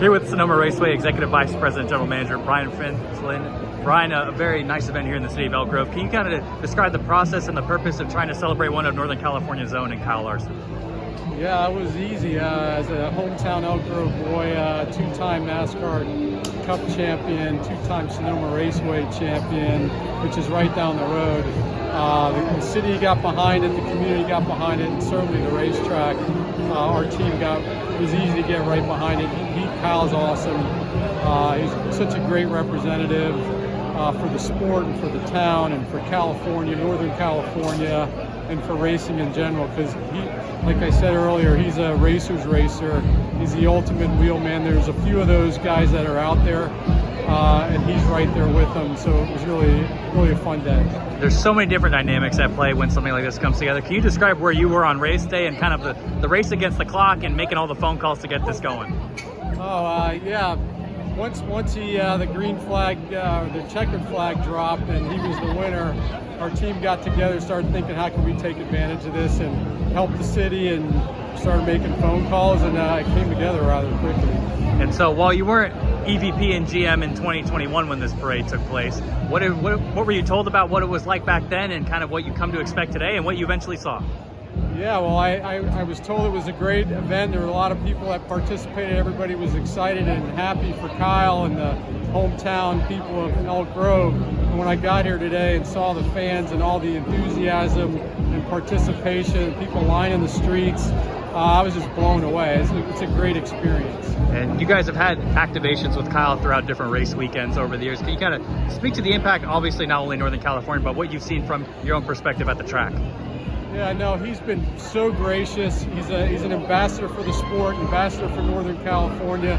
Here with Sonoma Raceway Executive Vice President General Manager Brian Flynn. Brian, a very nice event here in the city of Elk Grove. Can you kind of describe the process and the purpose of trying to celebrate one of Northern California's own and Kyle Larson? Yeah, it was easy. As a hometown Elk Grove boy, two-time NASCAR Cup champion, two-time Sonoma Raceway champion, which is right down the road. The city got behind it, the community got behind it, and certainly the racetrack. Our team it was easy to get right behind it. Kyle's awesome. He's such a great representative for the sport and for the town and for California, Northern California, and for racing in general, because like I said earlier, he's a racer's racer. He's the ultimate wheelman. There's a few of those guys that are out there, and he's right there with them. So it was really a fun day. There's so many different dynamics at play when something like this comes together. Can you describe where you were on race day and kind of the race against the clock and making all the phone calls to get this going? Yeah. Once the green flag, the checkered flag dropped and he was the winner, our team got together, started thinking, how can we take advantage of this and help the city, and started making phone calls, and it came together rather quickly. And so while you weren't EVP and GM in 2021 when this parade took place, what were you told about what it was like back then and kind of what you come to expect today and what you eventually saw? Yeah, well, I was told it was a great event. There were a lot of people that participated. Everybody was excited and happy for Kyle and the hometown people of Elk Grove. And when I got here today and saw the fans and all the enthusiasm and participation, people lining the streets, I was just blown away. It's a great experience. And you guys have had activations with Kyle throughout different race weekends over the years. Can you kind of speak to the impact, obviously not only in Northern California, but what you've seen from your own perspective at the track? Yeah, no, he's been so gracious. He's an ambassador for the sport, ambassador for Northern California,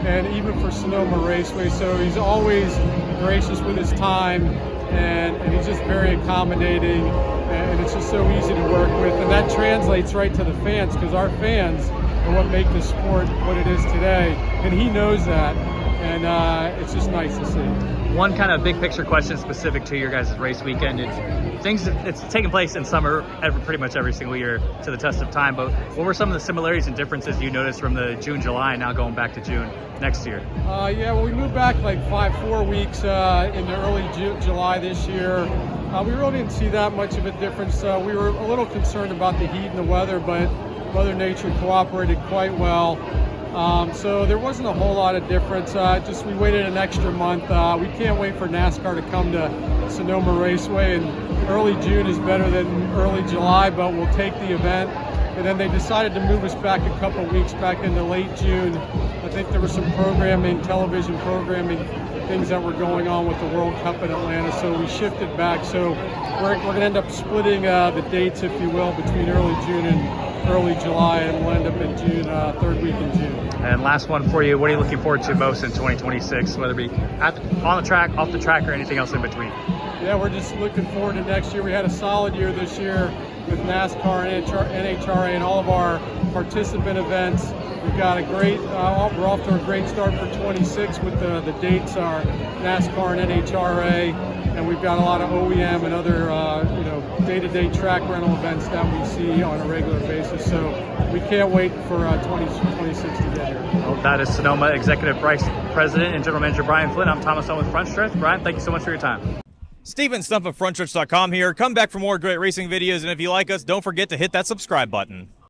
and even for Sonoma Raceway. So he's always gracious with his time, and he's just very accommodating, and it's just so easy to work with. And that translates right to the fans, because our fans are what make the sport what it is today, and he knows that, and it's just nice to see. One kind of big picture question specific to your guys' race weekend. It's taking place in summer pretty much every single year to the test of time, but what were some of the similarities and differences you noticed from the June, July, and now going back to June next year? Yeah, well, we moved back like 4 weeks in the early July this year. We really didn't see that much of a difference. We were a little concerned about the heat and the weather, but Mother Nature cooperated quite well. So there wasn't a whole lot of difference. Just we waited an extra month. We can't wait for NASCAR to come to Sonoma Raceway, and early June is better than early July, but we'll take the event. And then they decided to move us back a couple weeks back into late June. I think there was some programming, television programming, things that were going on with the World Cup in Atlanta, so we shifted back. So we're going to end up splitting the dates, if you will, between early June and early July, and we'll end up in June, third week in June. And last one for you, what are you looking forward to most in 2026, whether it be on the track, off the track, or anything else in between? Yeah, we're just looking forward to next year. We had a solid year this year with NASCAR and NHRA and all of our participant events. We've got a great, we're off to a great start for 26 with the dates are NASCAR and NHRA, and we've got a lot of OEM and other day-to-day track rental events that we see on a regular basis. So we can't wait for 2026 to get here. Well, that is Sonoma Executive Vice President and General Manager Brian Flynn. I'm Thomas Dunn with Frontstretch. Brian, thank you so much for your time. Steven Stump of Frontstretch.com here. Come back for more great racing videos, and if you like us, don't forget to hit that subscribe button.